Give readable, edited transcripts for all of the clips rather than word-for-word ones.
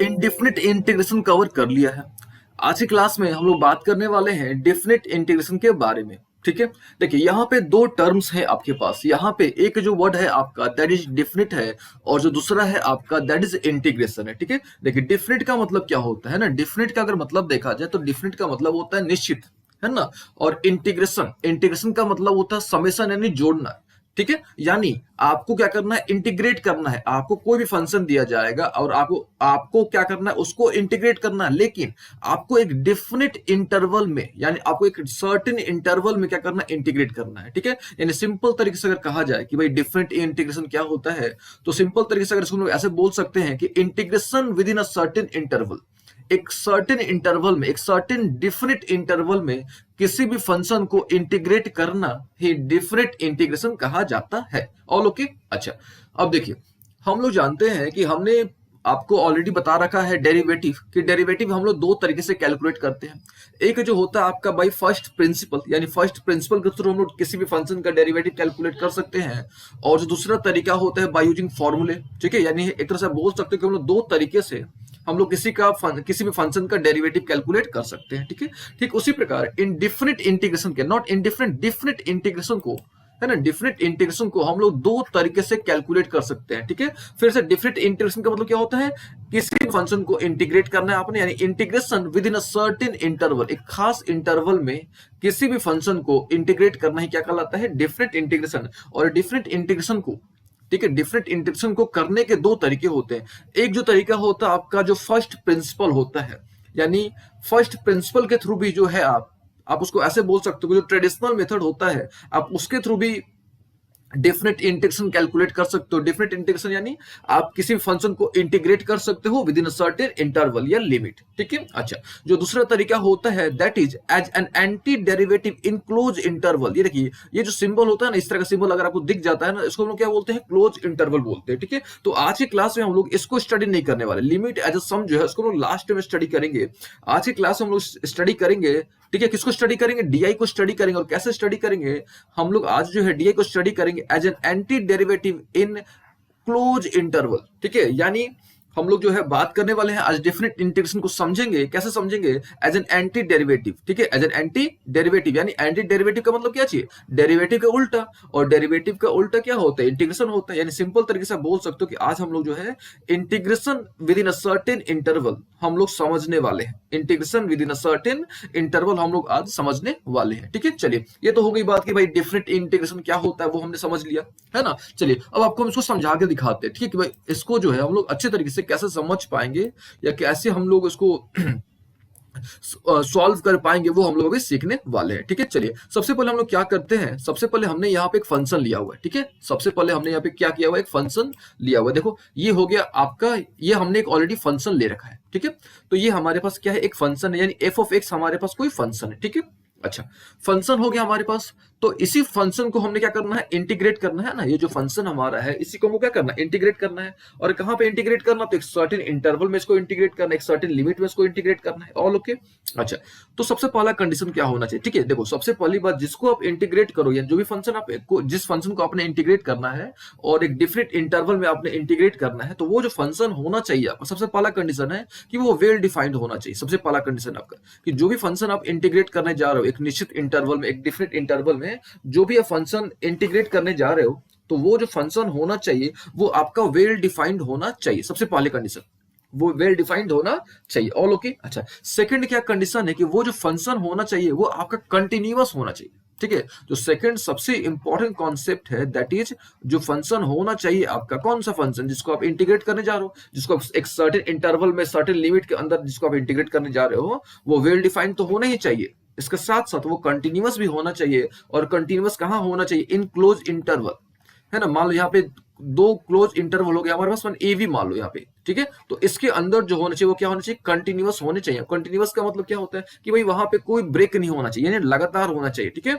Indefinite integration cover कर लिया है। आज की क्लास में हम लोग बात करने वाले हैं डेफिनिट इंटीग्रेशन के बारे में। ठीक है, देखिए यहाँ पे दो टर्म्स है आपके पास। यहाँ पे एक जो वर्ड है आपका दैट इज डेफिनिट है, और जो दूसरा है आपका दैट इज इंटीग्रेशन है। ठीक है, देखिए डेफिनिट का मतलब क्या होता है ना, डेफिनिट का अगर मतलब देखा जाए तो डेफिनिट का मतलब होता है निश्चित, है ना। और इंटीग्रेशन, इंटीग्रेशन का मतलब होता है समेशन यानी जोड़ना। ठीक है, यानी आपको क्या करना है, इंटीग्रेट करना है। आपको कोई भी फंक्शन दिया जाएगा और आपको आपको क्या करना है, उसको इंटीग्रेट करना है, लेकिन आपको एक डेफिनिट इंटरवल में, यानी आपको एक सर्टेन इंटरवल में क्या करना है, इंटीग्रेट करना है। ठीक है, यानी सिंपल तरीके से अगर कहा जाए कि भाई डेफिनिट इंटीग्रेशन क्या होता है, तो सिंपल तरीके से अगर इसको हम लोग ऐसे बोल सकते हैं कि integration with in a certain interval, एक सर्टेन इंटरवल में, एक सर्टेन डिफरेंट इंटरवल में किसी भी फंक्शन को इंटीग्रेट करना ही डिफरेंट इंटीग्रेशन कहा जाता है। All okay. अच्छा, अब देखिए हम लोग जानते हैं कि हमने आपको ऑलरेडी बता रखा है डेरिवेटिव, कि डेरिवेटिव हम लोग दो तरीके से कैलकुलेट करते हैं। एक जो होता है आपका बाय फर्स्ट प्रिंसिपल, यानी फर्स्ट प्रिंसिपल के थ्रू हम लोग किसी भी फंक्शन का डेरिवेटिव कैलकुलेट कर सकते हैं, और जो दूसरा तरीका होता है बाय यूजिंग फॉर्मूले। ठीक है, यानी एक तरह से बोल सकते हैं कि हम लोग दो तरीके से हम लोग किसी भी फंक्शन का डेरिवेटिव कैलकुलेट कर सकते हैं। ठीक है, ठीक उसी प्रकार इंडिफरेंट इंटीग्रेशन के, नॉट इंडिफरेंट, डिफरेंट इंटीग्रेशन को, है ना, डिफरेंट इंटीग्रेशन को हम लोग दो तरीके से कैलकुलेट कर सकते हैं। ठीक है, फिर से डिफरेंट इंटीग्रेशन का मतलब क्या होता है, किसी भी फंक्शन को इंटीग्रेट करना है आपने, यानी integration with in a certain interval, एक खास इंटरवल में किसी भी फंक्शन को इंटीग्रेट करना ही क्या कहलाता है, डिफरेंट इंटीग्रेशन। और डिफरेंट इंटीग्रेशन को, ठीक है, डिफरेंट इंटीग्रेशन को करने के दो तरीके होते हैं। एक जो तरीका होता है आपका जो फर्स्ट प्रिंसिपल होता है, यानी फर्स्ट प्रिंसिपल के थ्रू भी जो है आप उसको ऐसे बोल सकते हो, जो ट्रेडिशनल मेथड होता है आप उसके थ्रू भी डिफरेंट इंटीग्रेशन कैलकुलेट कर सकते हो। डिफरेंट इंटीग्रेशन यानी आप किसी भी फंक्शन को इंटीग्रेट कर सकते हो within a certain interval या लिमिट। ठीक है, अच्छा, जो दूसरा तरीका होता है that is as an anti derivative in close interval. ये देखिए, ये जो सिंबल होता है ना, इस तरह का सिंबल अगर आपको दिख जाता है ना, इसको हम लोग क्या बोलते हैं, क्लोज इंटरवल बोलते हैं। ठीक है, तो आज की क्लास में हम लोग इसको स्टडी नहीं करने वाले। लिमिट एज अ सम जो है उसको हम लोग लास्ट में स्टडी करेंगे। आज की क्लास में हम लोग स्टडी करेंगे, ठीक है, किसको स्टडी करेंगे, डीआई को स्टडी करेंगे। और कैसे स्टडी करेंगे, हम लोग आज जो है डीआई को स्टडी करेंगे as an anti derivative in close interval. ठीक है, यानी हम लोग जो है बात करने वाले हैं आज डेफिनेट इंटीग्रेशन को समझेंगे। कैसे समझेंगे, एज एन एंटी डेरिवेटिव। ठीक है, एज एन एंटी डेरिवेटिव, यानी एंटी डेरिवेटिव का मतलब क्या चाहिए, डेरिवेटिव का उल्टा, और डेरिवेटिव का उल्टा क्या होता है, इंटीग्रेशन होता है। यानी सिंपल तरीके से बोल सकते हो कि आज हम लोग जो है integration with in a certain interval हम लोग समझने वाले हैं। Integration with in a certain interval हम लोग आज समझने वाले हैं। ठीक है, चलिए, ये तो हो गई बात कि भाई डिफरेंट इंटीग्रेशन क्या होता है, वो हमने समझ लिया, है ना। चलिए, अब आपको हम इसको समझा के दिखाते हैं। ठीक है, कि भाई इसको जो है हम लोग अच्छे तरीके से कैसे समझ पाएंगे, या कैसे हम लोग इसको सॉल्व कर पाएंगे, वो हम लोग अभी सीखने वाले हैं। ठीक है, चलिए, सबसे पहले हम लोग क्या करते हैं, सबसे पहले हमने यहाँ पे एक फंक्शन लिया हुआ है। ठीक है, सबसे पहले हमने यहाँ पे क्या किया हुआ है, एक फंक्शन लिया हुआ है। देखो, ये हो गया आपका, ये हमने एक ऑलरेडी फंक्शन ले रखा है। ठीक है, तो ये हमारे पास क्या है, एक फंक्शन है, यानी एफ ऑफ एक्स हमारे पास कोई फंक्शन है। ठीक है, अच्छा, फंक्शन हो गया हमारे पास। तो इसी फंक्शन को हमने क्या करना है, इंटीग्रेट करना है ना। ये जो फंक्शन हमारा है इसी को हमको क्या करना है, इंटीग्रेट करना है। और कहां पे इंटीग्रेट करना, तो एक सर्टेन इंटरवल में इसको इंटीग्रेट करना है, एक सर्टेन लिमिट में इसको इंटीग्रेट करना है। All okay. अच्छा, तो सबसे पहला कंडीशन क्या होना चाहिए, ठीक है, देखो सबसे पहली बात, जिसको आप इंटीग्रेट करो, या जो भी फंक्शन आपको, जिस फंक्शन को आपने इंटीग्रेट करना है और एक डिफरेंट इंटरवल में आपने इंटीग्रेट करना है, तो वो जो फंक्शन होना चाहिए आपका, सबसे पहला कंडीशन है कि वो वेल डिफाइंड होना चाहिए। सबसे पहला कंडीशन आपका कि जो भी फंक्शन आप इंटीग्रेट करने जा रहे हो एक निश्चित इंटरवल में, एक डिफरेंट इंटरवल में, जो भी फंक्शन इंटीग्रेट करने जा रहे हो, तो वो जो फंक्शन होना चाहिए वो आपका वेल डिफाइंड होना चाहिए। सबसे पहले कंडीशन, वो वेल डिफाइंड होना चाहिए। All okay. अच्छा, सेकंड क्या कंडीशन है कि वो जो फंक्शन होना चाहिए वो आपका कंटिन्यूअस होना चाहिए। ठीक है, जो सेकंड सबसे इंपॉर्टेंट कॉन्सेप्ट है दैट इज, जो फंक्शन होना चाहिए आपका, कौन सा फंक्शन जिसको आप इंटीग्रेट करने जा रहे हो, जिसको आप एक सर्टेन इंटरवल में, सर्टेन लिमिट के अंदर जिसको आप इंटीग्रेट करने जा रहे हो, वो वेल डिफाइंड तो होना ही चाहिए। इसके साथ साथ वो कंटिन्यूअस भी होना चाहिए। और कंटिन्यूअस कहां होना चाहिए, इन क्लोज इंटरवल, है ना। मान लो यहाँ पे दो क्लोज इंटरवल हो गया हमारे पास, वन ए भी मान लो यहाँ पे। ठीक है, तो इसके अंदर जो होना चाहिए वो क्या होना चाहिए, कंटिन्यूअस होने चाहिए। कंटिन्यूअस का मतलब क्या होता है कि भाई वहां पे कोई ब्रेक नहीं होना चाहिए, यानी लगातार होना चाहिए। ठीक है,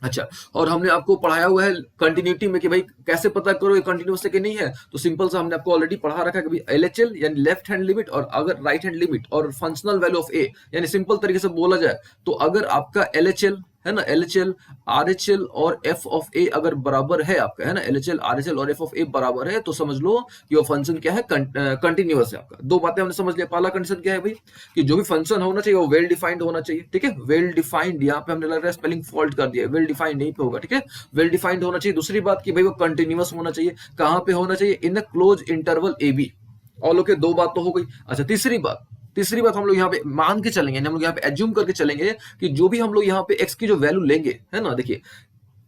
अच्छा, और हमने आपको पढ़ाया हुआ है कंटिन्यूटी में कि भाई कैसे पता करो ये कंटिन्यूअस है कि नहीं है। तो सिंपल सा हमने आपको ऑलरेडी पढ़ा रखा है कि भाई एलएचएल यानी लेफ्ट हैंड लिमिट, और अगर राइट हैंड लिमिट, और फंक्शनल वैल्यू ऑफ ए, यानी सिंपल तरीके से बोला जाए तो अगर आपका एलएचएल है ना, LHL, RHL और F ऑफ A अगर बराबर है आपका, है ना, LHL, RHL और F ऑफ A बराबर है, तो समझ लो कि वो फंक्शन क्या है, कंटिन्यूअस है आपका। दो बातें हमने समझ लिया। पहला कंडीशन क्या है भाई, कि जो भी फंक्शन होना चाहिए वो वेल डिफाइंड होना चाहिए, ठीक है, वेल डिफाइंड। यहाँ पे हमने लग रहा है स्पेलिंग फॉल्ट कर दिया, वेल डिफाइंड नहीं पे होगा, ठीक है, वेल डिफाइंड होना चाहिए। दूसरी बात कि भाई वो कंटिन्यूअस होना चाहिए। कहाँ पे होना चाहिए, इन अ क्लोज इंटरवल AB। और लोग के दो बात तो हो गई। अच्छा, तीसरी बात हम लोग यहाँ पे मान के चलेंगे, हम लोग यहाँ पे एज्यूम करके चलेंगे कि जो भी हम लोग यहाँ पे x की जो वैल्यू लेंगे, है ना, देखिए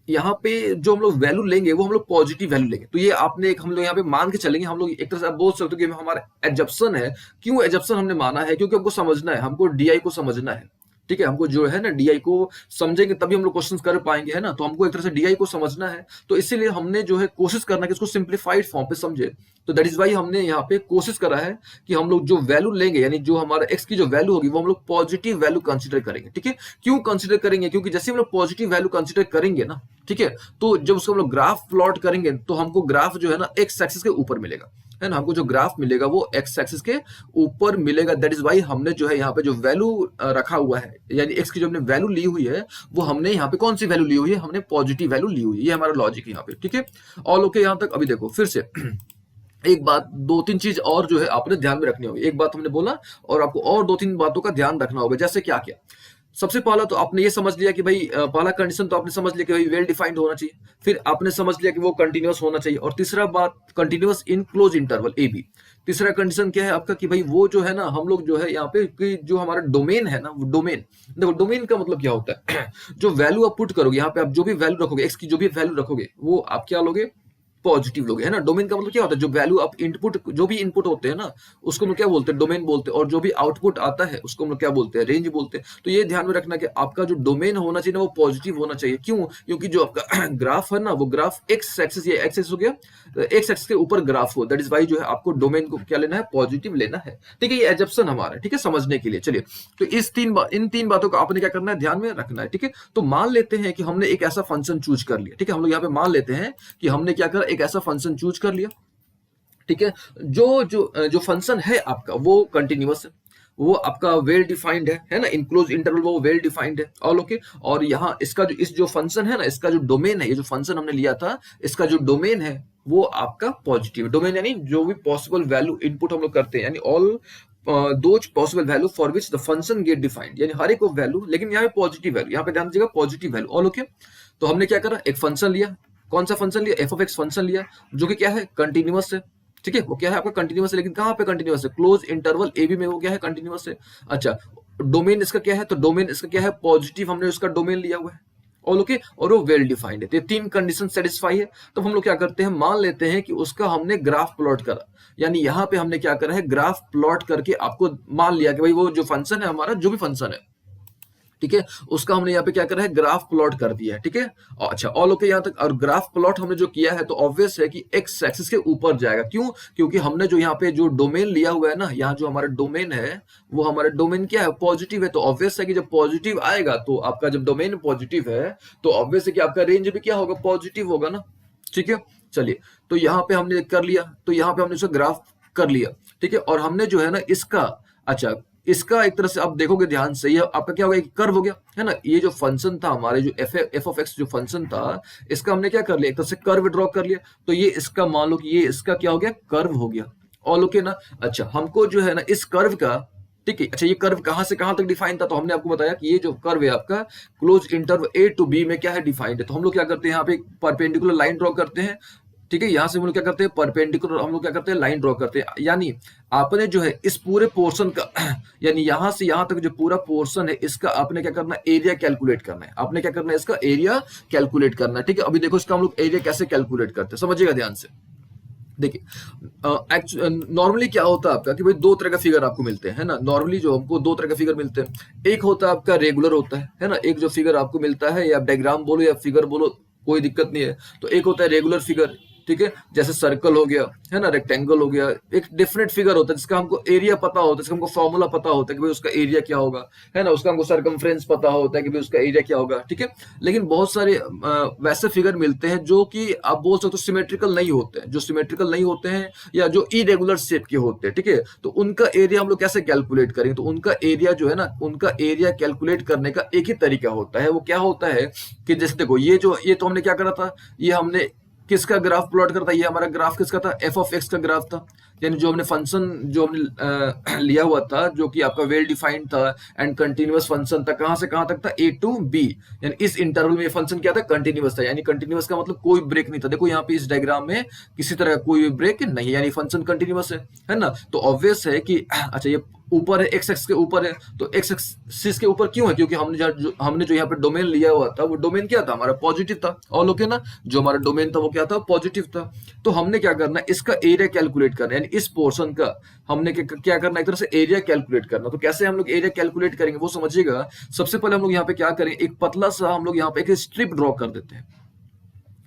यहाँ पे जो हम लोग वैल्यू लेंगे वो हम लोग पॉजिटिव वैल्यू लेंगे। तो ये आपने एक हम लोग यहाँ पे मान के चलेंगे, हम लोग एक तरह से आप बोल सकते हो कि हमारा एजप्शन है। क्यों एजप्शन हमने माना है, क्योंकि हमको समझना है, हमको DI को समझना है, ठीक है, हमको जो है ना DI को समझेंगे तभी हम लोग क्वेश्चंस कर पाएंगे, है ना। तो हमको एक तरह से DI को समझना है, तो इसीलिए हमने जो है कोशिश करना है कि इसको सिंप्लीफाइड फॉर्म पे समझे। तो दैट इज वाई हमने यहाँ पे कोशिश करा है कि हम लोग जो वैल्यू लेंगे, यानी जो हमारा x की जो वैल्यू होगी वो हम लोग पॉजिटिव वैल्यू कंसीडर करेंगे, ठीक है। क्यों कंसीडर करेंगे, क्योंकि जैसे हम लोग पॉजिटिव वैल्यू कंसीडर करेंगे ना, ठीक है, तो जब उसको हम लोग ग्राफ प्लॉट करेंगे तो हमको ग्राफ जो है ना x एक्सिस के ऊपर मिलेगा, है ना, हमको जो ग्राफ मिलेगा वो x एक्सिस के ऊपर मिलेगा। दैट इज वाई हमने जो है यहाँ पे जो वैल्यू रखा हुआ है, यानी x की जो हमने वैल्यू ली हुई है, वो हमने यहाँ पे कौन सी वैल्यू ली हुई है, हमने पॉजिटिव वैल्यू ली हुई है। ये हमारा लॉजिक है यहाँ पे, ठीक है। और ओके, यहाँ तक अभी देखो फिर से एक बात, दो तीन चीज और जो है आपने ध्यान में रखनी होगी। एक बात हमने बोला और आपको और दो तीन बातों का ध्यान रखना होगा। जैसे क्या क्या, सबसे पहला तो आपने ये समझ लिया कि भाई पहला कंडीशन तो आपने समझ लिया कि भाई वेल डिफाइंड होना चाहिए। फिर आपने समझ लिया कि वो कंटिन्यूअस होना चाहिए। और तीसरा बात, कंटिन्यूअस इन क्लोज इंटरवल AB। तीसरा कंडीशन क्या है आपका कि भाई वो जो है ना, हम लोग जो है यहाँ पे कि जो हमारा डोमेन है ना, वो डोमेन, देखो डोमेन का मतलब क्या होता है जो वैल्यू आप पुट करोगे यहाँ पे, आप जो भी वैल्यू रखोगे, x की जो भी वैल्यू रखोगे वो आप क्या लोगे, पॉजिटिव लोगे, है ना। डोमेन का मतलब क्या होता है, जो वैल्यू आप इनपुट, जो भी इनपुट होते हैं ना, उसको हम लोग क्या बोलते हैं, डोमेन बोलते हैं। और जो भी आउटपुट आता है उसको हम लोग क्या बोलते हैं, रेंज बोलते हैं। तो ये ध्यान में रखना कि आपका जो डोमेन होना चाहिए ना वो पॉजिटिव होना चाहिए। क्यों, क्योंकि जो आपका ग्राफ है ना, वो ग्राफ एक्स एक्सिस, ये एक्स एक्सिस हो गया, एक्स एक्सिस के ऊपर ग्राफ हो, दैट इज वाई जो है आपको डोमेन को क्या लेना है, पॉजिटिव लेना है, ठीक है। ये एजप्शन हमारा, ठीक है, समझने के लिए। चलिए, तो इन तीन बातों को आपने क्या करना है, ध्यान में रखना है, ठीक है। तो मान लेते हैं कि हमने एक ऐसा फंक्शन चूज कर लिया, ठीक है, हम लोग यहाँ पे मान लेते हैं कि हमने क्या करा, एक ऐसा फंक्शन चूज कर लिया, ठीक है। जो जो जो फंक्शन है आपका वो कंटिन्यूअस है, वो आपका वेल डिफाइंड है ना, इनक्लोज इंटरवल वो वेल डिफाइंड है, ऑल ओके। और यहाँ इसका जो इस जो फंक्शन है ना, इसका जो डोमेन है, ये जो फंक्शन हमने लिया था, इसका जो डोमेन है वो आपका पॉजिटिव डोमेन, यानी जो भी पॉसिबल वैल्यू इनपुट हम लोग करते हैं, यानी all those possible value for which the function get defined, यानी हर एक वैल्यू, लेकिन यहाँ पे पॉजिटिव वैल्यू, यहाँ पे ध्यान दीजिएगा पॉजिटिव वैल्यू, ऑल ओके। तो हमने क्या करा, एक फंक्शन लिया, कौन सा फंक्शन लिया, f(x) फंक्शन लिया, जो कि क्या है, कंटिन्यूअस है, ठीक है, वो क्या है आपका कंटिन्यूअस है। लेकिन कहाँ पे कंटिन्यूअस है, क्लोज इंटरवल AB में वो क्या है, कंटिन्यूअस है। अच्छा, डोमेन इसका क्या है, तो डोमेन इसका क्या है, पॉजिटिव, हमने उसका डोमेन लिया हुआ है, और ओके, और वो वेल डिफाइंड है। तो ये तीन कंडीशन सेटिस्फाई है। तो हम लोग क्या करते हैं, मान लेते हैं कि उसका हमने ग्राफ प्लॉट करा, यानी यहाँ पे हमने क्या करा है, ग्राफ प्लॉट करके आपको मान लिया कि भाई वो जो फंक्शन है हमारा, जो भी फंक्शन है, ठीक है, उसका हमने यहाँ पे क्या करा है, ग्राफ प्लॉट कर दिया है, ठीक है। अच्छा, ऑल ओके यहाँ तक। और ग्राफ प्लॉट हमने जो किया है तो ऑब्वियस है कि एक्स एक्सिस के ऊपर जाएगा। क्यों, क्योंकि हमने जो यहाँ पे जो डोमेन लिया हुआ है ना, यहाँ जो हमारा डोमेन है वो हमारा डोमेन क्या है, पॉजिटिव है। तो ऑब्वियस है कि जब पॉजिटिव आएगा, तो आपका जब डोमेन पॉजिटिव है तो ऑब्वियस है कि आपका रेंज भी क्या होगा, पॉजिटिव होगा ना, ठीक है। चलिए, तो यहाँ पे हमने कर लिया, तो यहाँ पे हमने इसका ग्राफ कर लिया, ठीक है। और हमने जो है ना इसका, अच्छा, इसका एक तरह से आप देखोगे ध्यान से, ये आपका क्या होगा, एक कर्व हो गया, है ना। ये जो फंक्शन था हमारे, जो एफ ऑफ एक्स जो फंक्शन था, इसका हमने क्या कर लिया, एक तरह से कर्व ड्रॉ कर लिया। तो ये इसका मान लो कि ये इसका क्या हो गया, कर्व हो गया, ऑल ओके ना। अच्छा, हमको जो है ना इस कर्व का, ठीक है, अच्छा, ये कर्व कहां से कहां तक डिफाइन था, तो हमने आपको बताया कि ये जो कर्व है आपका close interval A to B में क्या है, डिफाइंड है। तो हम लोग क्या करते हैं, यहाँ पे परपेंडिकुलर लाइन ड्रॉ करते हैं, ठीक है। यहां से हम लोग क्या करते हैं, परपेंडिकुलर हम लोग क्या करते हैं, लाइन ड्रॉ करते हैं। यानी आपने जो है इस पूरे पोर्शन का यानी यहां से यहां तक जो पूरा पोर्शन है, इसका आपने क्या करना है, एरिया कैलकुलेट करना है। आपने क्या करना है, इसका एरिया कैलकुलेट करना है, ठीक है। अभी देखो इसका हम लोग एरिया कैसे कैलकुलेट करते हैं, समझिएगा ध्यान से। देखिए, नॉर्मली क्या होता है आपका कि भाई दो तरह का फिगर आपको मिलते हैं, है ना। नॉर्मली जो हमको दो तरह का फिगर मिलते हैं, एक होता है आपका रेगुलर होता है ना। एक जो फिगर आपको मिलता है, या डायग्राम बोलो या फिगर बोलो, कोई दिक्कत नहीं है। तो एक होता है रेगुलर फिगर, ठीक है, जैसे सर्कल हो गया, है ना, रेक्टेंगल हो गया, एक डेफिनेट फिगर होता है जिसका हमको एरिया पता होता है, जिसका हमको फॉर्मूला पता होता है कि भाई उसका एरिया क्या होगा, है ना, उसका हमको सरकमफ्रेंस पता होता है कि भाई उसका एरिया क्या होगा, ठीक है। लेकिन बहुत सारे वैसे फिगर मिलते हैं जो कि आप बोल सकते हो सिमेट्रिकल नहीं होते हैं, जो सिमेट्रिकल नहीं होते हैं या जो इरेगुलर शेप के होते हैं, ठीक है। तो उनका एरिया हम लोग कैसे कैलकुलेट करेंगे? तो उनका एरिया जो है ना, उनका एरिया कैलकुलेट करने का एक ही तरीका होता है। वो क्या होता है कि जैसे देखो, ये तो हमने क्या करा था, ये हमने किसका ग्राफ प्लॉट करता है, ये हमारा ग्राफ किसका था, एफ ऑफ एक्स का ग्राफ था। यानी जो हमने फंक्शन जो हमने लिया हुआ था, जो कि आपका वेल डिफाइंड था एंड कंटिन्यूअस फंक्शन था, कहां से कहां तक था, ए टू बी। यानी इस इंटरवल में ये फंक्शन क्या था, कंटिन्यूअस था। यानी कंटिन्यूअस का मतलब कोई ब्रेक नहीं था। देखो यहाँ पे इस डायग्राम में किसी तरह का कोई ब्रेक नहीं है, यानी फंक्शन कंटिन्यूअस है ना। तो ऑब्वियस है कि अच्छा, ये ऊपर है, एक्स एक्स के ऊपर है, तो एक्स एक्सिस के ऊपर क्यों है? क्योंकि हमने जो यहाँ पे डोमेन लिया हुआ था, वो डोमेन क्या था हमारा, पॉजिटिव था। और लोग ना, जो हमारा डोमेन था वो क्या था, पॉजिटिव था। तो हमने क्या करना है, इसका एरिया कैलकुलेट करना है, यानी इस पोर्शन का हमने क्या करना है, एक तरह से एरिया कैलकुलेट करना। तो कैसे हम लोग एरिया कैलकुलेट करेंगे वो समझिएगा। सबसे पहले हम लोग यहाँ पे क्या करें, एक पतला सा हम लोग यहाँ पे एक स्ट्रिप ड्रॉ कर देते हैं,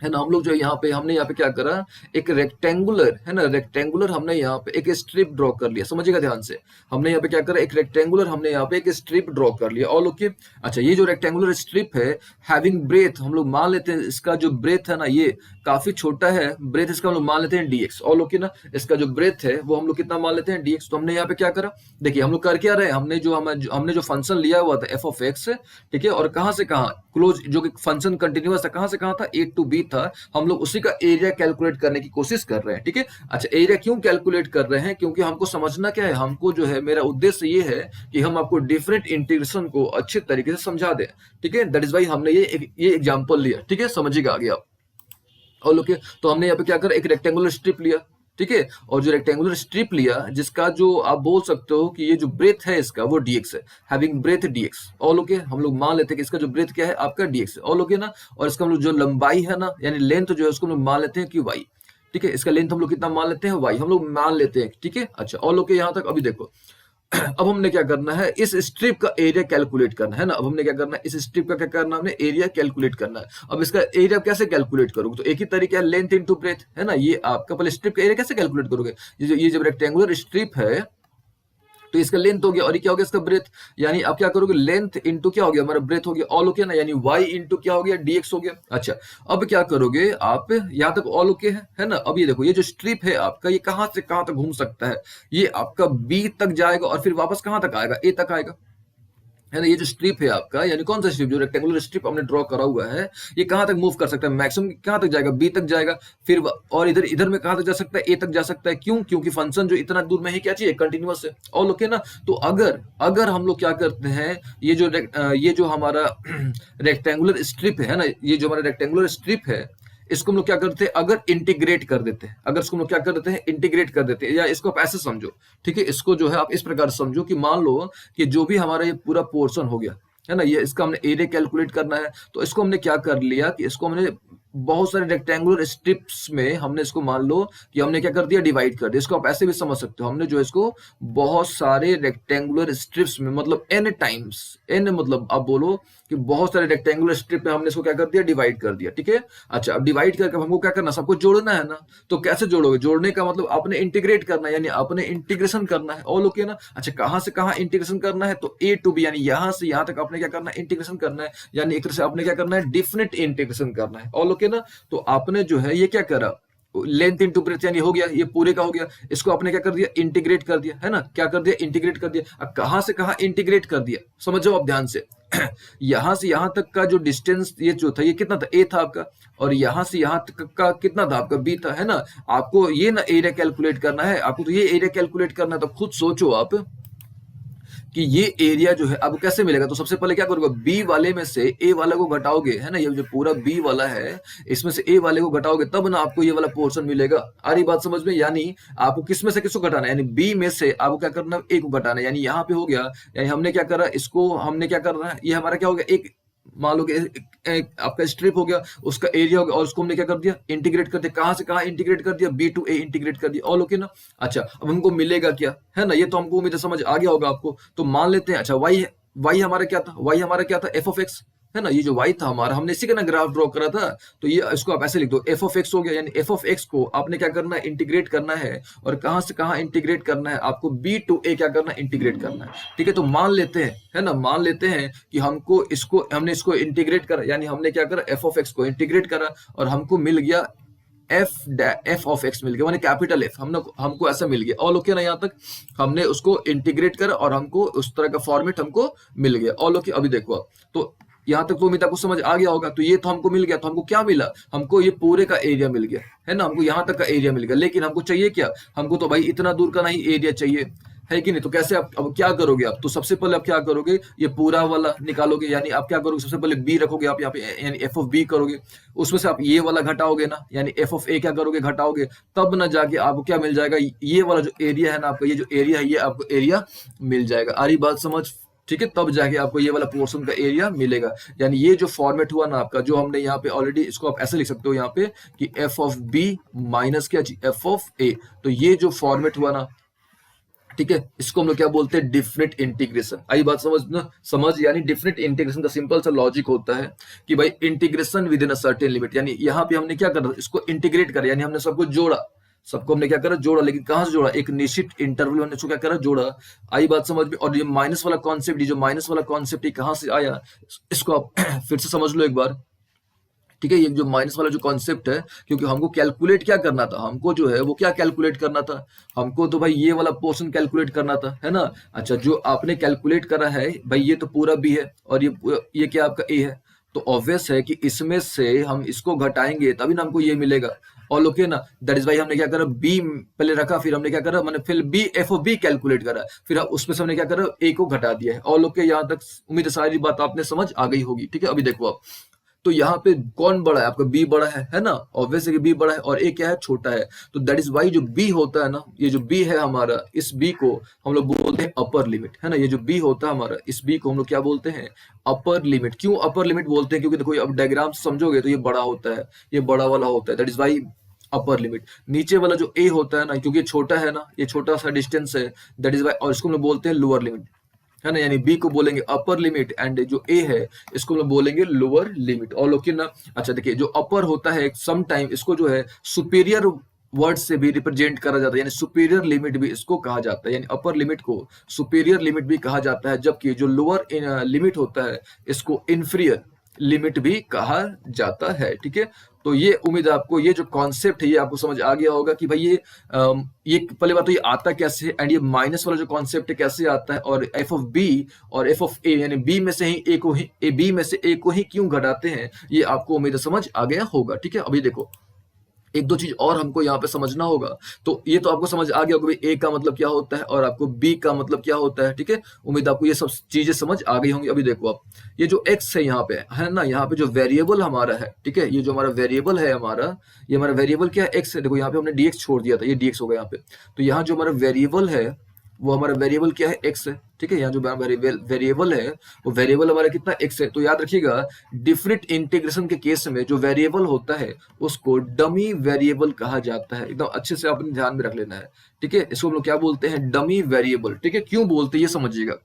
है ना। हम लोग जो हमने यहाँ पे क्या करा, एक रेक्टेंगुलर, है ना, रेक्टेंगुलर हमने यहाँ पे एक स्ट्रिप ड्रॉ कर लिया। समझिएगा ध्यान से, हमने यहाँ पे क्या करा, एक रेक्टेंगुलर हमने यहाँ पे एक स्ट्रिप ड्रॉ कर लिया। और लोग अच्छा, ये जो रेक्टेंगुलर स्ट्रिप है, हैविंग ब्रेथ, हम लोग मान लेते हैं इसका जो ब्रेथ है ना, ये काफी छोटा है ब्रेथ इसका, हम लोग मान लेते हैं dx। और लोग ना, इसका जो ब्रेथ है वो हम लोग कितना मान लेते हैं, dx। तो हमने यहाँ पे क्या करा, देखिए हम लोग कर क्या रहे हैं, हमने जो फंक्शन लिया हुआ था एफ ऑफ एक्स, ठीक है, और कहां से कहां क्लोज, जो कि फंक्शन कंटिन्यूअस था, कहां से कहां था, ए टू बी था। हम लोग उसी का एरिया कैलकुलेट करने की कोशिश कर रहे हैं, ठीक है। अच्छा, एरिया क्यों कैलकुलेट कर रहे हैं? क्योंकि हमको समझना क्या है, हमको जो है, मेरा उद्देश्य ये है कि हम आपको डिफरेंट इंटीग्रेशन को अच्छे तरीके से समझा दें, ठीक है। दैट इज वाई हमने ये एग्जांपल लिया, ठीक है, समझिएगा आगे आप। और लोग तो हमने यहाँ पे क्या कर, एक रेक्टेंगुलर स्ट्रिप लिया, ठीक है, और जो रेक्टेंगुलर स्ट्रिप लिया, जिसका जो आप बोल सकते हो कि ये जो ब्रेथ है इसका, वो dx है, हैविंग ब्रेथ dx। और लोग हम लोग मान लेते हैं कि इसका जो ब्रेथ क्या है आपका dx है। और लोग ना, और इसका हम लोग जो लंबाई है ना, यानी लेंथ जो है, उसको हम लोग मान लेते हैं कि y, ठीक है। इसका लेंथ हम लोग कितना मान लेते हैं, y हम लोग मान लेते हैं, ठीक है। अच्छा, और लोग यहाँ तक अभी देखो, अब हमने क्या करना है, इस स्ट्रिप का एरिया कैलकुलेट करना है ना। अब हमने क्या करना है, इस स्ट्रिप का क्या करना है, हमने एरिया कैलकुलेट करना है। अब इसका एरिया कैसे कैलकुलेट करोगे, तो एक ही तरीका है, लेंथ इनटू ब्रेथ, है ना। ये आपका पहले स्ट्रिप का एरिया कैसे कैलकुलेट करोगे, ये जब रेक्टेंगुलर स्ट्रिप है तो इसका लेंथ हो गया, और ये क्या हो गया, इसका ब्रेथ। यानी आप क्या करोगे, लेंथ इंटू क्या हो गया, हमारा ब्रेथ हो गया, ऑल ओके ना, यानी y इंटू क्या हो गया, dx हो गया। अच्छा, अब क्या करोगे आप, यहाँ तक ऑल ओके है ना। अब ये देखो, ये जो स्ट्रिप है आपका, ये कहां से कहां तक घूम सकता है, ये आपका b तक जाएगा और फिर वापस कहां तक आएगा, a तक आएगा, है ना। ये जो स्ट्रिप है आपका, यानी कौन सा स्ट्रिप, जो रेक्टेंगुलर स्ट्रिप हमने ड्रॉ करा हुआ है, ये कहां तक मूव कर सकता है, मैक्सिमम कहां तक जाएगा, बी तक जाएगा, फिर और इधर इधर में कहां तक जा सकता है, ए तक जा सकता है। क्यों? क्योंकि फंक्शन जो इतना दूर में ही क्या चाहिए, कंटिन्यूअस है। और ओके ना। तो अगर हम लोग क्या करते हैं, ये जो हमारा रेक्टेंगुलर स्ट्रिप है ना, ये जो हमारा रेक्टेंगुलर स्ट्रिप है, इसको हम लोग क्या करते हैं, अगर इंटीग्रेट कर देते हैं, अगर इसको हम लोग क्या कर देते हैं, इंटीग्रेट कर देते हैं, या इसको आप ऐसे समझो, ठीक है, इसको जो है आप इस प्रकार समझो कि मान लो कि जो भी हमारा ये पूरा पोर्शन हो गया, है ना, ये इसका हमने एरिया कैलकुलेट करना है। तो इसको हमने क्या कर लिया कि इसको हमने बहुत सारे रेक्टेंगुलर स्ट्रिप्स में हमने इसको मान लो कि हमने क्या कर दिया, डिवाइड कर दिया। इसको आप ऐसे भी समझ सकते हो, हमने जो इसको बहुत सारे रेक्टेंगुलर स्ट्रिप्स में, मतलब एन टाइम्स, एन मतलब आप बोलो कि बहुत सारे रेक्टेंगुलर स्ट्रिप में हमने इसको क्या कर दिया, डिवाइड कर दिया, ठीक है। अच्छा, अब डिवाइड करके हमको क्या करना, सबको जोड़ना है ना। तो कैसे जोड़ोगे, जोड़ने का मतलब आपने इंटीग्रेट करना है, यानी आपने इंटीग्रेशन करना है। और लोग ना, अच्छा, कहां से कहां इंटीग्रेशन करना है, तो ए टू बी, यानी यहां से यहां तक आपने क्या करना है, इंटीग्रेशन करना है। यानी एक तरह से आपने क्या करना है, डिफिनिट इंटीग्रेशन करना है। और लोग ना, तो आपने जो है ये क्या करा, लेंथ इंटू ब्रेथ, यानी हो गया, ये पूरे का हो गया। इसको आपने क्या कर दिया, इंटीग्रेट कर दिया, है ना। क्या कर दिया, इंटीग्रेट कर दिया। अब कहां से कहां इंटीग्रेट कर दिया, समझ जाओ आप ध्यान से। यहां से यहां तक का जो डिस्टेंस ये जो था, ये कितना था, ए था आपका, और यहां से यहां तक का कितना था आपका, बी था, है ना। आपको ये ना एरिया कैलकुलेट करना है, आपको तो ये एरिया कैलकुलेट करना है। तो खुद सोचो आप कि ये एरिया जो है आपको कैसे मिलेगा। तो सबसे पहले क्या करोगे, बी वाले में से ए वाला को घटाओगे, है ना। ये जो पूरा बी वाला है, इसमें से ए वाले को घटाओगे, तब ना आपको ये वाला पोर्शन मिलेगा। आ रही बात समझ में? यानी आपको किस में से किसको घटाना है, यानी बी में से आपको क्या करना है, ए को घटाना है। यानी यहाँ पे हो गया, यानी हमने क्या करा, इसको हमने क्या करना है, ये हमारा क्या हो गया, एक मान लो कि आपका स्ट्रिप हो गया, उसका एरिया हो गया, और उसको हमने क्या कर दिया, इंटीग्रेट कर दिया। कहां से कहां इंटीग्रेट कर दिया, बी टू ए इंटीग्रेट कर दिया। ऑल ओके ना। अच्छा, अब हमको मिलेगा क्या, है ना, ये तो हमको उम्मीद है समझ आ गया होगा आपको। तो मान लेते हैं, अच्छा, वाई हमारा क्या था, वाई हमारा क्या था, एफ ऑफ एक्स, है ना, ये जो y था हमारा, हमने इसी का ना ग्राफ ड्रॉ करा था, तो ये इसको आप ऐसे लिख दो, f ऑफ x हो गया, यानी f ऑफ x को आपने क्या करना है, इंटीग्रेट करना है, और कहां से कहां इंटीग्रेट करना है, आपको b टू a क्या करना है, इंटीग्रेट करना है। ठीक है, तो मान लेते हैं, है ना, मान लेते हैं कि हमने इसको इंटीग्रेट करा, यानी हमने क्या करा, f ऑफ x को इंटीग्रेट करा, और हमको मिल गया एफ ऑफ एक्स मिल गया, माने कैपिटल एफ, हमको ऐसा मिल गया। ऑल ओके ना, यहाँ तक हमने उसको इंटीग्रेट करा और हमको उस तरह का फॉर्मेट हमको मिल गया। ऑल ओके, अभी देखो आप, तो यहाँ तक तो उम्मीद आपको समझ आ गया होगा। तो ये तो हमको मिल गया, तो हमको क्या मिला, हमको ये पूरे का एरिया मिल गया, है ना, हमको यहाँ तक का एरिया मिल गया। लेकिन हमको चाहिए क्या, हमको तो भाई इतना दूर का नहीं एरिया चाहिए, है कि नहीं। तो कैसे आप अब क्या करोगे, आप तो सबसे पहले आप क्या करोगे, ये पूरा वाला निकालोगे, यानी आप क्या करोगे, सबसे पहले बी रखोगे आप यहाँ पे, यानी एफ ऑफ बी करोगे, उसमें से आप ये वाला घटाओगे ना, यानी एफ ऑफ ए क्या करोगे, घटाओगे, तब ना जाके आपको क्या मिल जाएगा, ये वाला जो एरिया है ना आपका, ये जो एरिया है, ये आपको एरिया मिल जाएगा। आ रही बात समझ, ठीक है, तब जाके आपको ये वाला पोर्शन का एरिया मिलेगा। यानी ये जो फॉर्मेट हुआ ना आपका, जो हमने यहाँ पे ऑलरेडी, इसको आप ऐसे लिख सकते हो यहाँ पे कि एफ ऑफ बी माइनस क्या, एफ ऑफ ए। तो ये जो फॉर्मेट हुआ ना, ठीक है, इसको हम लोग क्या बोलते हैं, डिफरेंट इंटीग्रेशन। आई बात समझ ना, समझ, यानी डिफरेंट इंटीग्रेशन का सिंपल सा लॉजिक होता है कि भाई integration with in a certain limit, यानी यहाँ पे हमने क्या करा, इसको इंटीग्रेट करा, यानी हमने सबको जोड़ा, सबको हमने क्या करा, जोड़ा, लेकिन कहां से जोड़ा, एक निश्चित इंटरवल हमने इसको क्या करा, जोड़ा। आई बात समझ में। और ये माइनस वाला कॉन्सेप्ट, ये जो माइनस वाला कॉन्सेप्ट ये कहां से आया, इसको आप फिर से समझ लो एक बार। ठीक है, ये जो माइनस वाला जो कॉन्सेप्ट है, क्योंकि हमको कैलकुलेट क्या करना था, हमको जो है वो क्या कैलकुलेट करना था, हमको तो भाई ये वाला पोर्शन कैलकुलेट करना था, है ना। अच्छा, जो आपने कैलकुलेट करा है भाई, ये तो पूरा बी है, और ये क्या आपका ए है, तो ऑब्वियस है कि इसमें से हम इसको घटाएंगे तभी ना हमको ये मिलेगा। और ओके ना, दैट इज वाई हमने क्या करा, बी पहले रखा, फिर हमने क्या करा, मैंने फिर B F of B calculate करा, फिर उसमें से हमने क्या करा, ए को घटा दिया है। और ओके, यहाँ तक उम्मीद है सारी बात आपने समझ आ गई होगी। ठीक है, अभी देखो आप, तो यहाँ पे कौन बड़ा है, आपका बी बड़ा है ना, ऑब्वियस है कि बी बड़ा है, और ए क्या है, छोटा है। तो दैट इज वाई जो बी होता है ना, ये जो बी है हमारा, इस बी को हम लोग बोलते हैं अपर लिमिट, है ना। ये जो बी होता है हमारा, इस बी को हम लोग क्या बोलते हैं, अपर लिमिट। क्यों अपर लिमिट बोलते हैं, क्योंकि देखो अब डायग्राम समझोगे तो ये बड़ा होता है, ये बड़ा वाला होता है, that is Y upper limit. नीचे वाला जो ए होता है ना, क्योंकि ये छोटा है ना, ये छोटा सा डिस्टेंस है, दैट इज वाई, और इसको हम लोग बोलते हैं लोअर लिमिट, है ना। यानी बी को बोलेंगे अपर लिमिट, एंड जो ए है इसको हम लोग बोलेंगे लोअर लिमिट। और लोग ना, अच्छा देखिए, जो अपर होता है सम टाइम इसको जो है सुपीरियर वर्ड से भी रिप्रेजेंट करा जाता है, यानी सुपीरियर लिमिट भी इसको कहा जाता है, यानी अपर लिमिट को सुपीरियर लिमिट भी कहा जाता है, जबकि जो लोअर लिमिट होता है इसको इन्फीरियर लिमिट भी कहा जाता है। ठीक है, तो ये उम्मीद है आपको ये जो कॉन्सेप्ट है ये आपको समझ आ गया होगा कि भाई ये पहले बात तो ये आता कैसे है, एंड ये माइनस वाला जो कॉन्सेप्ट है कैसे आता है, और एफ ऑफ बी और एफ ऑफ ए, यानी बी में से ही ए को ही बी में से ए को ही क्यों घटाते हैं, ये आपको उम्मीद है समझ आ गया होगा। ठीक है, अभी देखो एक दो चीज और हमको यहाँ पे समझना होगा। तो ये तो आपको समझ आ गया होगा भाई ए का मतलब क्या होता है और आपको बी का मतलब क्या होता है। ठीक है, उम्मीद आपको ये सब चीजें समझ आ गई होंगी। अभी देखो आप, ये जो एक्स है यहाँ पे, है ना, यहाँ पे जो वेरिएबल हमारा है, ठीक है, ये जो हमारा वेरिएबल है हमारा, ये हमारा वेरिएबल क्या है, एक्स है। देखो यहाँ पे हमने डीएक्स छोड़ दिया था, ये डीएक्स हो गया यहाँ पे। तो यहाँ जो हमारा वेरिएबल है वो हमारा वेरिएबल क्या है, एक्स है। ठीक है, यहाँ जो वेरिएबल है वो वेरिएबल हमारा कितना, एक्स है। तो याद रखिएगा, डिफरेंट इंटीग्रेशन के केस में जो वेरिएबल होता है उसको डमी वेरिएबल कहा जाता है। एकदम अच्छे से आपने ध्यान में रख लेना है। ठीक है, इसको हम लोग क्या बोलते हैं, डमी वेरिएबल। ठीक है, क्यों बोलते हैं ये समझिएगा,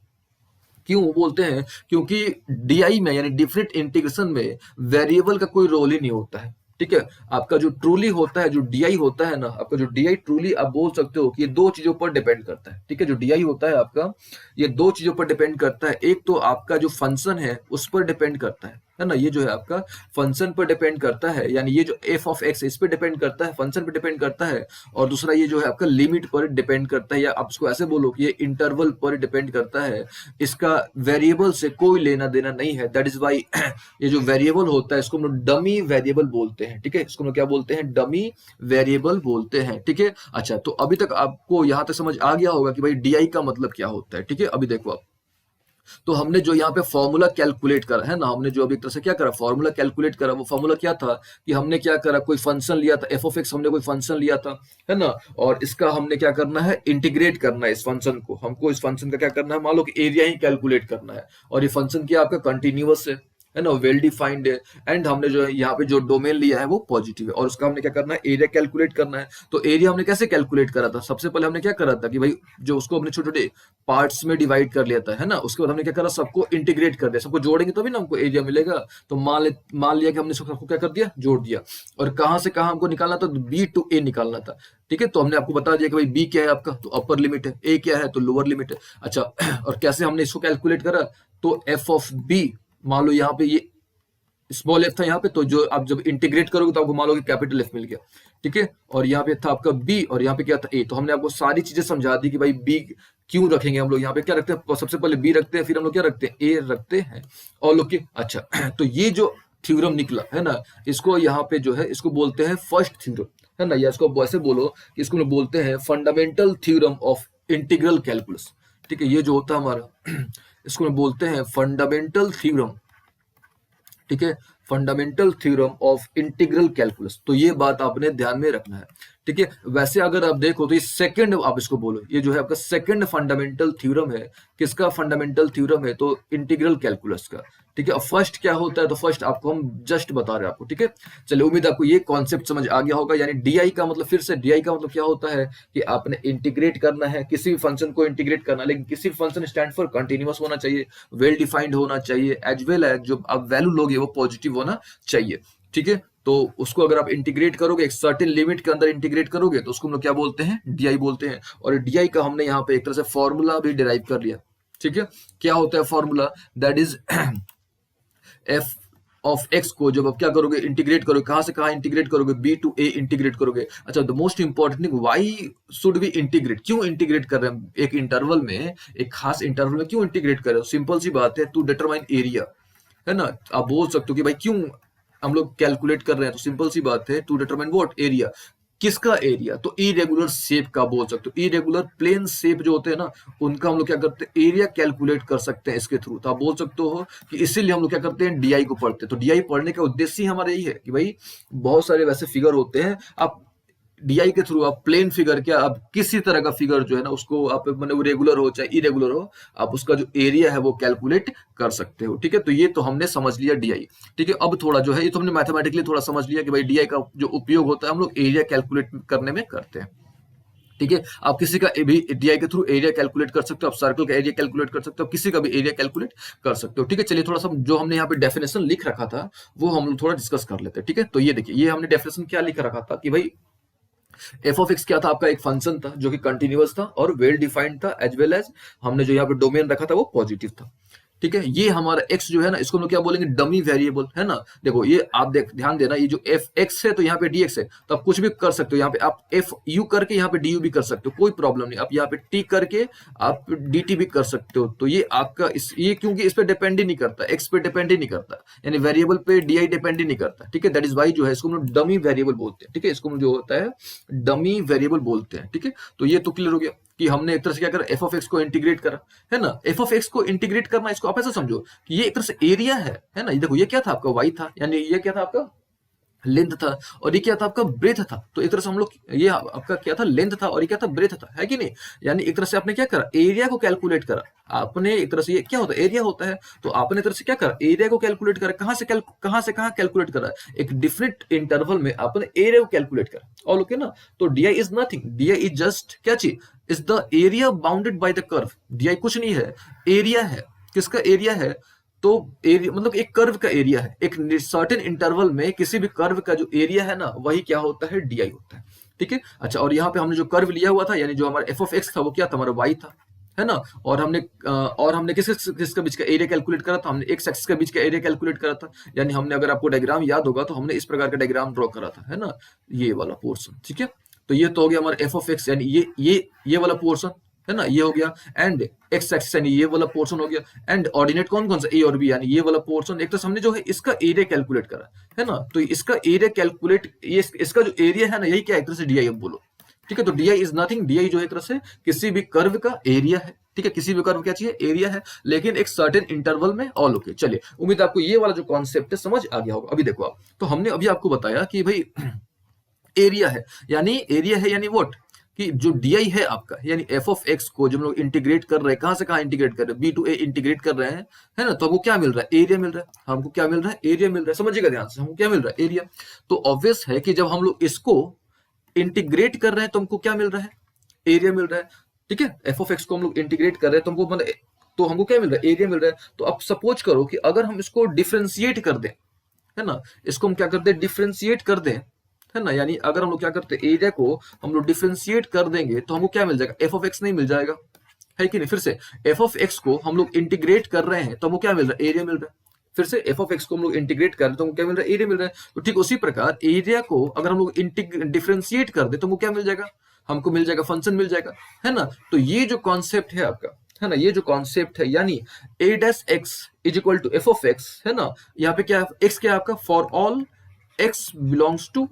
क्यों बोलते हैं, क्योंकि डीआई में यानी डिफरेंट इंटीग्रेशन में वेरिएबल का कोई रोल ही नहीं होता है। ठीक है, आपका जो ट्रूली होता है, जो डीआई होता है ना, आपका जो डीआई ट्रूली आप बोल सकते हो कि ये दो चीजों पर डिपेंड करता है। ठीक है, जो डीआई होता है आपका, ये दो चीजों पर डिपेंड करता है। एक तो आपका जो फंक्शन है उस पर डिपेंड करता है ना, ये जो है आपका फंक्शन पर डिपेंड करता है, यानी ये जो एफ ऑफ एक्स इस पर डिपेंड करता है, फंक्शन पर डिपेंड करता है। और दूसरा ये जो है आपका लिमिट पर डिपेंड करता है, या आप इसको ऐसे बोलो कि ये इंटरवल पर डिपेंड करता है। इसका वेरिएबल से कोई लेना देना नहीं है। दैट इज वाई ये जो वेरिएबल होता है इसको हम लोग डमी वेरिएबल बोलते हैं। ठीक है, इसको हम लोग क्या बोलते हैं, डमी वेरिएबल बोलते हैं। ठीक है, अच्छा, तो अभी तक आपको यहां तक समझ आ गया होगा कि भाई डीआई का मतलब क्या होता है। ठीक है, अभी देखो आप, तो हमने जो यहाँ पे फॉर्मूला कैलकुलेट करा है ना, हमने जो अभी एक तरह से क्या करा, फॉर्मूला कैलकुलेट करा। वो फॉर्मूला क्या था कि हमने क्या करा, कोई फंक्शन लिया था एफ ऑफ एक्स, हमने कोई फंक्शन लिया था, है ना, और इसका हमने क्या करना है, इंटीग्रेट करना है इस फंक्शन को। हमको इस फंक्शन का क्या करना है, मान लो कि एरिया ही कैलकुलेट करना है, और ये फंक्शन क्या आपका कंटिन्यूअस है। है ना, वेल डिफाइंड है, एंड हमने जो है यहाँ पे जो डोमेन लिया है वो पॉजिटिव है, और उसका हमने क्या करना है, एरिया कैलकुलेट करना है। तो एरिया हमने कैसे कैलकुलेट करा था, सबसे पहले हमने क्या करा था कि भाई जो उसको हमने छोटे छोटे पार्ट्स में डिवाइड कर लिया था, है ना, उसके बाद हमने क्या करा, सबको इंटीग्रेट कर दिया, सबको जोड़ेंगे तो भी ना हमको एरिया मिलेगा। तो मान लिया कि हमने सबको क्या कर दिया, जोड़ दिया, और कहाँ से कहाँ हमको निकालना था, बी टू ए निकालना था। ठीक है, तो हमने आपको बता दिया कि भाई बी क्या है आपका, तो अपर लिमिट है, ए क्या है तो लोअर लिमिट है। अच्छा और कैसे हमने इसको कैलकुलेट करा, तो एफ ऑफ बी, मान लो यहाँ पे ये स्मॉल एफ था यहाँ पे, तो जो आप जब इंटीग्रेट करोगे तो आपको मान लो कि कैपिटल एफ मिल गया। ठीक है, और यहाँ पे था आपका बी, और यहाँ पे क्या था ए। तो हमने आपको सारी चीजें समझा दी कि भाई बी क्यों रखेंगे हम लोग, यहाँ पे क्या रखते हैं, सबसे पहले बी रखते हैं, फिर हम लोग क्या रखते हैं, ए रखते हैं, और लोग के अच्छा तो ये जो थ्योरम निकला है ना, इसको यहाँ पे जो है इसको बोलते हैं फर्स्ट थ्योरम, है ना, या इसको ऐसे बोलो कि इसको लोग बोलते हैं fundamental theorem of integral calculus. ठीक है, ये जो होता है हमारा इसको बोलते हैं फंडामेंटल थ्योरम। ठीक है, fundamental theorem of integral calculus, तो ये बात आपने ध्यान में रखना है। ठीक है, वैसे अगर आप देखो तो ये सेकंड, आप इसको बोलो ये जो है आपका सेकंड फंडामेंटल थ्योरम है। किसका फंडामेंटल थ्योरम है, तो इंटीग्रल कैलकुलस का। ठीक है, और फर्स्ट क्या होता है, तो फर्स्ट आपको हम जस्ट बता रहे हैं आपको। ठीक है, चलिए उम्मीद आपको ये कॉन्सेप्ट समझ आ गया होगा। यानी डीआई का मतलब, फिर से डीआई का मतलब क्या होता है कि आपने इंटीग्रेट करना है, किसी भी फंक्शन को इंटीग्रेट करना है, लेकिन किसी भी फंक्शन स्टैंड फॉर कंटिन्यूअस होना चाहिए, वेल डिफाइंड होना चाहिए, एज वेल एज जो आप वैल्यू लोगे वो पॉजिटिव होना चाहिए। ठीक है, तो उसको अगर आप इंटीग्रेट करोगे, एक सर्टेन लिमिट के अंदर इंटीग्रेट करोगे, तो उसको हम लोग क्या बोलते हैं, डीआई बोलते हैं। और डीआई का हमने यहाँ पे एक तरह से फॉर्मूला भी डिराइव कर लिया। ठीक है, क्या होता है formula, that is F of x को जब आप क्या करोगे, इंटीग्रेट करोगे, कहां से कहां इंटीग्रेट करोगे, बी टू ए इंटीग्रेट करोगे। अच्छा, the most important thing, why should we integrate, क्यों इंटीग्रेट कर रहे हैं एक इंटरवल में, एक खास इंटरवल में क्यों इंटीग्रेट कर रहे हो, सिंपल सी बात है, टू डिटरमाइन एरिया, है ना। आप बोल सकते हो कि भाई क्यों हम लोग कैलकुलेट कर रहे हैं, तो सिंपल सी बात है, टू डिटरमाइन व्हाट, एरिया। किसका एरिया, तो इरेगुलर शेप का बोल सकते हो, इरेगुलर प्लेन शेप जो होते हैं ना, उनका हम लोग क्या करते हैं, एरिया कैलकुलेट कर सकते हैं इसके थ्रू। तो आप बोल सकते हो कि इसीलिए हम लोग क्या करते हैं, डीआई को पढ़ते हैं। तो डीआई पढ़ने का उद्देश्य ही हमारा यही है कि भाई बहुत सारे वैसे फिगर होते हैं, आप डीआई के थ्रू आप प्लेन फिगर, क्या आप किसी तरह का फिगर जो है ना, उसको आप मतलब रेगुलर हो चाहे इरेगुलर हो, आप उसका जो एरिया है वो कैलकुलेट कर सकते हो। ठीक है, तो ये तो हमने समझ लिया डीआई। ठीक है, अब थोड़ा जो है ये तो हमने मैथमेटिकली थोड़ा समझ लिया कि भाई डीआई का जो उपयोग होता है हम लोग एरिया कैलकुलेट करने में करते हैं। ठीक है, आप किसी का भी डीआई के थ्रू एरिया कैलकुलेट कर सकते हो, आप सर्कल का एरिया कैलकुलेट कर सकते हो, किसी का भी एरिया कैलकुलेट कर सकते हो। ठीक है, चलिए थोड़ा सा जो हमने यहाँ पे डेफिनेशन लिख रखा था वो हम लोग थोड़ा डिस्कस कर लेते हैं। ठीक है, तो ये देखिए, ये हमने डेफिनेशन क्या लिख रखा था कि भाई एफ ऑफ एक्स क्या था, आपका एक फंक्शन था जो कि कंटिन्यूअस था और वेल डिफाइंड था, एज वेल एज हमने जो यहाँ पे डोमेन रखा था वो पॉजिटिव था। ठीक है, ये हमारा x जो है ना, इसको हम लोग क्या बोलेंगे, डमी वेरिएबल, है ना। देखो ये आप ध्यान देना, ये जो एफ एक्स है तो यहाँ पे dx है, तो आप कुछ भी कर सकते हो, यहाँ पे आप एफ यू करके यहाँ पे डी यू भी कर सकते हो, कोई प्रॉब्लम नहीं। आप यहाँ पे टी करके आप डी टी भी कर सकते हो। तो ये आपका ये क्योंकि इस पे डिपेंड ही नहीं करता, एक्स पे डिपेंड ही नहीं करता, यानी वेरिएबल पे डी आई डिपेंड ही नहीं करता। ठीक है, दैट इज वाई जो है इसको हम लोग डमी वेरिएबल बोलते हैं। ठीक है, इसको हम जो होता है डमी वेरिएबल बोलते हैं। ठीक है, तो ये तो क्लियर हो गया कि हमने एक तरह से क्या करा, एफ ऑफ एक्स को इंटीग्रेट करा, है ना। एफ ऑफ एक्स को इंटीग्रेट करना, इसको आप ऐसा समझो कि ये एक तरह से एरिया है ना। ये देखो, ये क्या था आपका, वाई था, यानी ये क्या था आपका लेंथ था, और ये क्या था आपका ब्रेथ था। तो एक तरह से हम लोग, ये आपका क्या था, लेंथ था, और ये क्या था, ब्रेथ था, है कि नहीं। यानी एक तरह से आपने क्या करा, एरिया को कैलकुलेट करा आपने। एक तरह से ये क्या होता है, एरिया होता है, तो आपने एक तरह से क्या करा, एरिया को कैलकुलेट करा। कहां से कहां कैलकुलेट करा, एक डिफरेंट इंटरवल में आपने एरिया को कैलकुलेट करा। और ओके ना, तो DI is nothing, DI is just क्या चीज, is the area bounded by the curve. DI कुछ नहीं है, एरिया है। किसका एरिया है, तो एरिया मतलब एक कर्व का एरिया है, एक सर्टेन इंटरवल में किसी भी कर्व का जो एरिया है ना, वही क्या होता है, डीआई होता है। ठीक है, अच्छा, और यहाँ पे हमने जो कर्व लिया हुआ था, यानी जो हमारा एफ ऑफ एक्स था वो क्या था, हमारा वाई था, है ना। और हमने किसका बीच का एरिया कैलकुलेट करा था, हमने एक्स एक्सिस के बीच का एरिया कैलकुलेट करा था। यानी हमने, अगर आपको डायग्राम याद होगा तो हमने इस प्रकार का डायग्राम ड्रॉ करा था, है ना, ये वाला पोर्शन। ठीक है, तो ये तो हो गया हमारा एफ ऑफ एक्स, यानी ये वाला पोर्शन, है ना, ये हो गया। एंड एक्स एक्सिस यानी ये वाला पोर्शन हो गया। एंड ऑर्डिनेट कौन कौन सा, ए और बी, यानी ये वाला पोर्शन। एक तो हमने जो है इसका एरिया कैलकुलेट करा, है ना। तो इसका एरिया कैलकुलेट, ये इसका जो एरिया है ना, यही क्या, एक तरह से डीआई अब बोलो। ठीक है, तो डीआई इज नथिंग, डीआई जो है एक तरह से किसी भी कर्व का एरिया है। ठीक है, किसी भी कर्व क्या चाहिए, एरिया है, लेकिन एक सर्टेन इंटरवल में ऑल ओके। चलिए, उम्मीद आपको ये वाला जो कॉन्सेप्ट है समझ आ गया होगा। अभी देखो आप, तो हमने अभी आपको बताया कि भाई एरिया है, यानी वोट कि जो डी है आपका, यानी एफ ऑफ एक्स को जब हम लोग इंटीग्रेट कर रहे हैं, कहाँ से कहाँ इंटीग्रेट कर रहे हैं, बी टू ए इंटीग्रेट कर रहे हैं, है ना, तो हमको क्या मिल रहा है, एरिया मिल रहा है। हमको क्या मिल रहा है, एरिया मिल रहा है। समझिएगा ध्यान से, हमको क्या मिल रहा है, एरिया। तो ऑब्वियस है कि जब हम लोग इसको इंटीग्रेट कर रहे हैं तो हमको क्या मिल रहा है, एरिया मिल रहा है। ठीक है, एफ ऑफ एक्स को हम लोग इंटीग्रेट कर रहे हैं तो हमको मतलब, तो हमको क्या मिल रहा है, एरिया मिल रहा है। तो अब सपोज करो कि अगर हम इसको डिफ्रेंशिएट कर दें, है ना, इसको हम क्या करते हैं, डिफ्रेंशिएट कर दें, है ना, यानी अगर हम लोग क्या करते हैं, एरिया को हम लोग डिफ्रेंशिएट कर देंगे तो हमको क्या मिल जाएगा, एफ ऑफ एक्स नहीं मिल जाएगा, है कि नहीं। फिर से एफ ऑफ एक्स को हम लोग इंटीग्रेट कर रहे हैं तो हमको क्या मिल रहा है, एरिया मिल रहा है। फिर से एफ ऑफ एक्स को हम लोग इंटीग्रेट कर रहे हैं तो हमको क्या मिल रहा है, एरिया मिल रहा है। तो ठीक उसी प्रकार एरिया को अगर हम लोग डिफ्रेंशिएट कर दे तो हमको क्या मिल जाएगा, हमको मिल जाएगा, फंक्शन मिल जाएगा, है ना। तो ये जो कॉन्सेप्ट है आपका, है ना, ये जो कॉन्सेप्ट है, यानी A dash X is equal to F of X, है ना। यहाँ पे क्या, एक्स क्या है आपका, for all X belongs to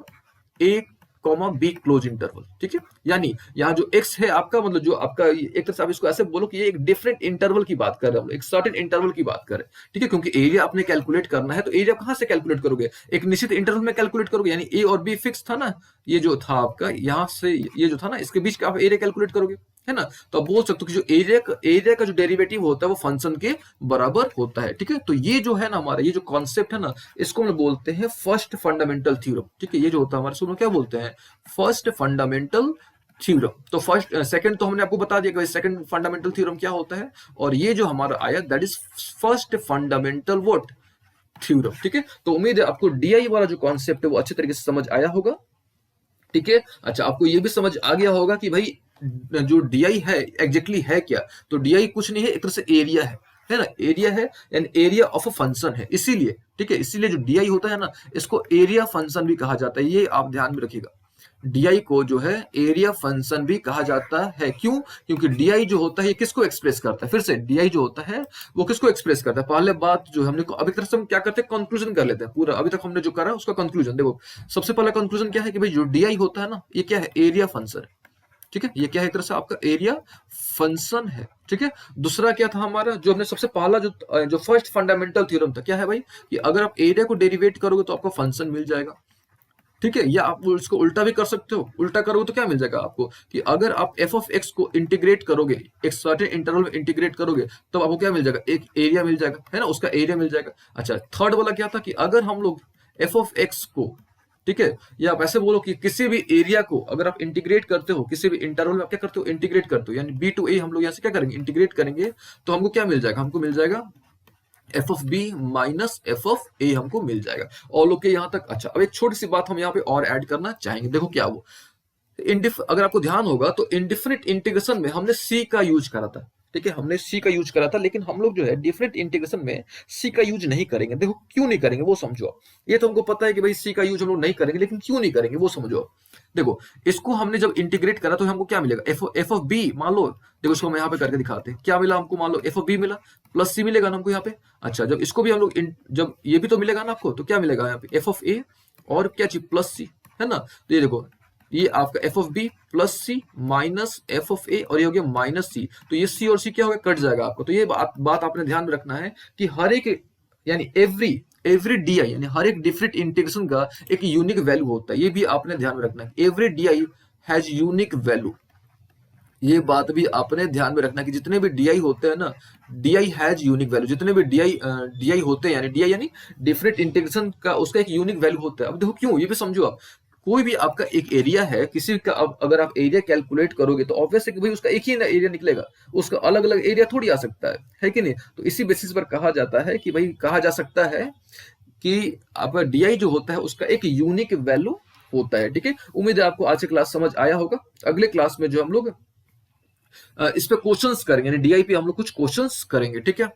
A comma B close interval. ठीक है, यानी यहाँ जो x है आपका, मतलब जो आपका, एक तरह से आप इसको ऐसे बोलो कि ये एक डिफरेंट इंटरवल की बात कर रहे हैं हम लोग, एक सर्टेन इंटरवल की बात कर रहे हैं। ठीक है, क्योंकि एरिया आपने कैलकुलेट करना है तो एरिया कहाँ से कैलकुलेट करोगे, एक निश्चित इंटरवल में कैलकुलेट करोगे, यानी ए और बी फिक्स था ना, ये जो था आपका यहाँ से ये जो था ना, इसके बीच का आप एरिया कैलकुलेट करोगे, है ना। तो आप बोल सकते हो कि जो एरिया का जो डेरिवेटिव होता है वो फंक्शन के बराबर होता है। ठीक है, तो ये जो है ना हमारा, ये जो कॉन्सेप्ट है ना, इसको हम बोलते हैं फर्स्ट फंडामेंटल थ्योरम। ठीक है, ये जो होता है हमारे स्कूल में क्या बोलते हैं, फर्स्ट फंडामेंटल थ्योरम। तो फर्स्ट सेकंड तो हमने आपको बता दिया कि सेकंड फंडामेंटल थ्योरम क्या होता है, और ये जो हमारा आया that is first fundamental what, theorem. ठीक है, तो उम्मीद है आपको डीआई वाला जो कॉन्सेप्ट है वो अच्छे तरीके से समझ आया होगा। ठीक है, अच्छा, आपको ये भी समझ आ गया होगा कि भाई जो डीआई है एग्जैक्टली है क्या। तो डीआई कुछ नहीं है, एक तरह से एरिया है ना, एरिया है and area of a function है, इसीलिए। ठीक है, इसीलिए जो डीआई होता है ना, इसको एरिया फंक्शन भी कहा जाता है, ये आप ध्यान में रखिएगा। डीआई को जो है एरिया फंक्शन भी कहा जाता है, क्यों, क्योंकि डीआई जो होता है ये किसको एक्सप्रेस करता है, फिर से डीआई जो होता है वो किसको एक्सप्रेस करता है। पहले बात जो हमने को अभी तरह से हम क्या करते हैं, कंक्लूजन कर लेते हैं पूरा, अभी तक हमने जो करा उसका कंक्लूजन देखो। सबसे पहला कंक्लूजन क्या है कि भाई जो डीआई होता है ना, ये क्या है, एरिया फंक्शन है। ठीक है, ये क्या है, एक तरह से आपका एरिया फंक्शन है। ठीक है, दूसरा क्या था हमारा, जो हमने सबसे पहला जो फर्स्ट फंडामेंटल थ्योरम था, क्या है भाई, कि अगर आप एरिया को डेरिवेट करोगे तो आपको फंक्शन मिल जाएगा। ठीक है, या आप इसको उल्टा भी कर सकते हो, उल्टा करोगे तो क्या मिल जाएगा आपको, कि अगर आप एफ ऑफ एक्स को इंटीग्रेट करोगे, एक सर्टेन इंटरवल में इंटीग्रेट करोगे, तो आपको क्या मिल जाएगा, एक एरिया मिल जाएगा, है ना, उसका एरिया मिल जाएगा। अच्छा, थर्ड वाला क्या था कि अगर हम लोग एफ ऑफ एक्स को, ठीक है, या आप ऐसे बोलो कि किसी भी एरिया को अगर आप इंटीग्रेट करते हो, किसी भी इंटरवल में आप क्या करते हो, इंटीग्रेट करते हो, यानी बी टू ए हम लोग यहाँ से क्या करेंगे, इंटीग्रेट करेंगे, तो हमको क्या मिल जाएगा, हमको मिल जाएगा F of B minus F of A हमको मिल जाएगा। और लोग के यहाँ तक। अच्छा, अब एक छोटी सी बात हम यहाँ पे और ऐड करना चाहेंगे, देखो क्या वो, अगर आपको ध्यान होगा तो इंडिफिनिट इंटीग्रेशन में हमने सी का यूज करा था। ठीक है, हमने सी का यूज करा था, लेकिन हम लोग जो है डिफरेंट इंटीग्रेशन में सी का यूज नहीं करेंगे। देखो क्यों नहीं करेंगे वो समझो आप। ये तो हमको पता है कि भाई सी का यूज हम लोग नहीं करेंगे, लेकिन क्यों नहीं करेंगे वो समझो आप। देखो, इसको हमने जब इंटीग्रेट करा तो हमको क्या मिलेगा, एफ ऑफ बी, मान लो, देखो इसको हम यहाँ पे करके दिखाते हैं, क्या मिला हमको, मान लो एफ ऑफ बी मिला, प्लस सी मिलेगा ना हमको यहाँ पे। अच्छा, जब इसको भी हम लोग जब ये भी तो मिलेगा ना आपको, तो क्या मिलेगा यहाँ पे, एफ ऑफ ए और क्या चीज, प्लस सी, है ना। तो ये देखो, ये आपका F of B plus C minus F of A, और ये हो गया माइनस सी। तो ये सी और सी क्या होगा, कट जाएगा आपको। तो ये बात आपने ध्यान में रखना है कि हर एक, यानी एवरी डीआई, यानी हर एक डिफरेंट इंटीग्रेशन का एक यूनिक वैल्यू होता है, ये भी आपने ध्यान में रखना है। Every DI has unique value, ये बात भी आपने ध्यान में रखना कि जितने भी डीआई होते हैं ना, डीआई हैज यूनिक वैल्यू, जितने भी डीआई होते हैं, यानी डीआई यानी डिफरेंट इंटीग्रेशन का उसका एक यूनिक वैल्यू होता है। अब देखो क्यों, ये भी समझो आप। कोई भी आपका एक एरिया है किसी का, अब अगर आप एरिया कैलकुलेट करोगे तो ऑब्वियस है कि भाई उसका एक ही एरिया निकलेगा, उसका अलग अलग एरिया थोड़ी आ सकता है कि नहीं। तो इसी बेसिस पर कहा जाता है कि भाई, कहा जा सकता है कि आपका डीआई जो होता है उसका एक यूनिक वैल्यू होता है। ठीक है, उम्मीद है आपको आज की क्लास समझ आया होगा। अगले क्लास में जो हम लोग इस पे क्वेश्चंस करेंगे, यानी डीआई पे हम लोग कुछ क्वेश्चंस करेंगे। ठीक है।